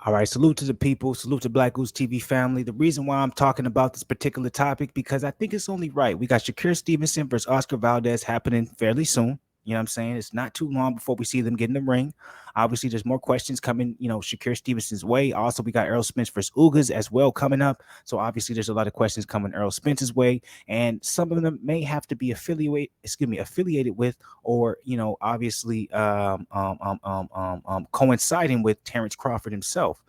All right, salute to the people, salute to Black Goose TV family. The reason why I'm talking about this particular topic because I think it's only right. We got Shakur Stevenson versus Oscar Valdez happening fairly soon. You know what I'm saying? It's not too long before we see them get in the ring. Obviously, there's more questions coming, Shakur Stevenson's way. Also, we got Errol Spence versus Ugas as well coming up. So obviously, there's a lot of questions coming Errol Spence's way, and some of them may have to be affiliated with, or obviously coinciding with Terence Crawford himself.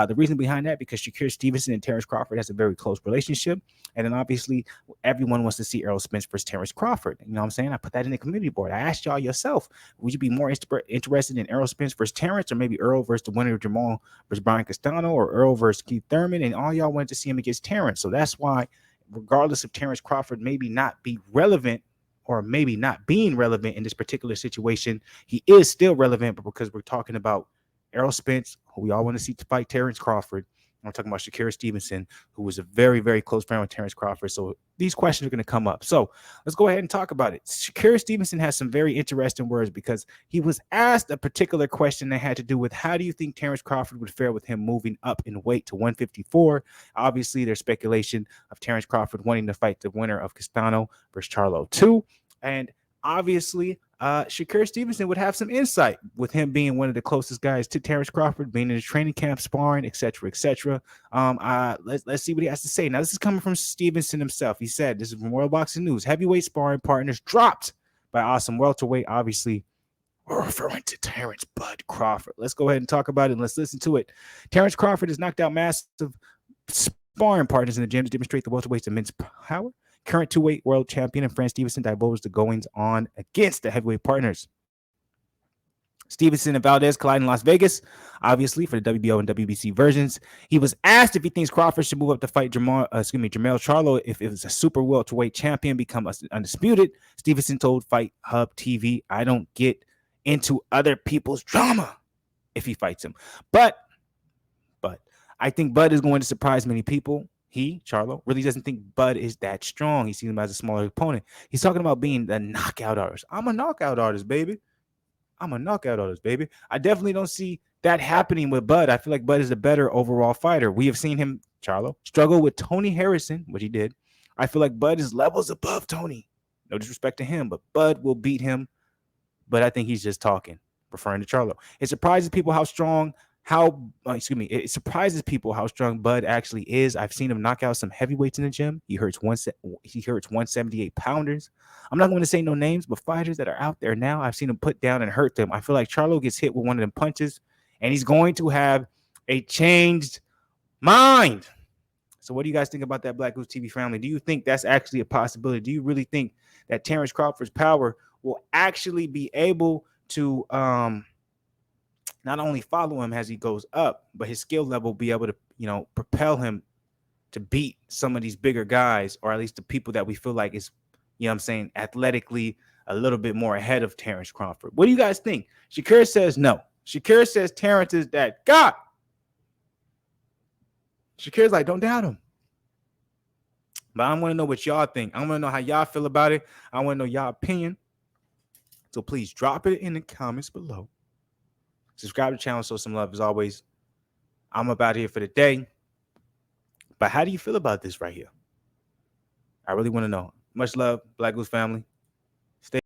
The reason behind that because Shakur Stevenson and Terence Crawford has a very close relationship, and then obviously everyone wants to see Errol Spence versus Terence Crawford. You know what I'm saying? I put that in the community board. I asked y'all yourself, would you be more interested in Errol Spence versus Terence, or maybe Earl versus the winner of Jermell versus Brian Castano, or Earl versus Keith Thurman? And all y'all wanted to see him against Terence. So that's why, regardless of Terence Crawford maybe not be relevant or maybe not being relevant in this particular situation, he is still relevant, but because we're talking about Errol Spence, who we all want to see to fight Terence Crawford. I'm talking about Shakur Stevenson, who was a very, very close friend with Terence Crawford. So these questions are going to come up. So let's go ahead and talk about it. Shakur Stevenson has some very interesting words because he was asked a particular question that had to do with how do you think Terence Crawford would fare with him moving up in weight to 154? Obviously, there's speculation of Terence Crawford wanting to fight the winner of Castano versus Charlo 2. And obviously, Shakur Stevenson would have some insight with him being one of the closest guys to Terence Crawford, being in the training camp, sparring, etc., etc. Let's see what he has to say. Now, this is coming from Stevenson himself. He said, "This is from World Boxing News. Heavyweight sparring partners dropped by awesome welterweight. Obviously, we're referring to Terence Bud Crawford. Let's go ahead and talk about it. And let's listen to it. Terence Crawford has knocked out massive sparring partners in the gym to demonstrate the welterweight's immense power. Current two-weight world champion and Franz Stevenson divulged the goings on against the heavyweight partners. Stevenson and Valdez collide in Las Vegas, obviously for the WBO and WBC versions. He was asked if he thinks Crawford should move up to fight Jermell Charlo if it was a super welterweight champion become undisputed. Stevenson told Fight Hub TV, "I don't get into other people's drama if he fights him, but I think Bud is going to surprise many people." Charlo, really doesn't think Bud is that strong. He sees him as a smaller opponent. He's talking about being the knockout artist. I'm a knockout artist, baby. I definitely don't see that happening with Bud. I feel like Bud is a better overall fighter. We have seen him, Charlo, struggle with Tony Harrison, which he did. I feel like Bud is levels above Tony. No disrespect to him, but Bud will beat him. But I think he's just talking, referring to Charlo. It surprises people how strong it surprises people how strong Bud actually is. I've seen him knock out some heavyweights in the gym. He hurts 178 pounders. I'm not going to say no names, but fighters that are out there now, I've seen him put down and hurt them. I feel like Charlo gets hit with one of them punches, and he's going to have a changed mind. So what do you guys think about that, Black Goose TV family? Do you think that's actually a possibility? Do you really think that Terence Crawford's power will actually be able to not only follow him as he goes up, but his skill level will be able to, propel him to beat some of these bigger guys, or at least the people that we feel like is, athletically a little bit more ahead of Terence Crawford? What do you guys think? Shakur says no. Shakur says Terence is that guy. Shakur's like, don't doubt him. But I want to know what y'all think. I want to know how y'all feel about it. I want to know y'all opinion. So please drop it in the comments below. Subscribe to the channel, show some love as always. I'm up out here for the day. But how do you feel about this right here? I really want to know. Much love, Black Goose family. Stay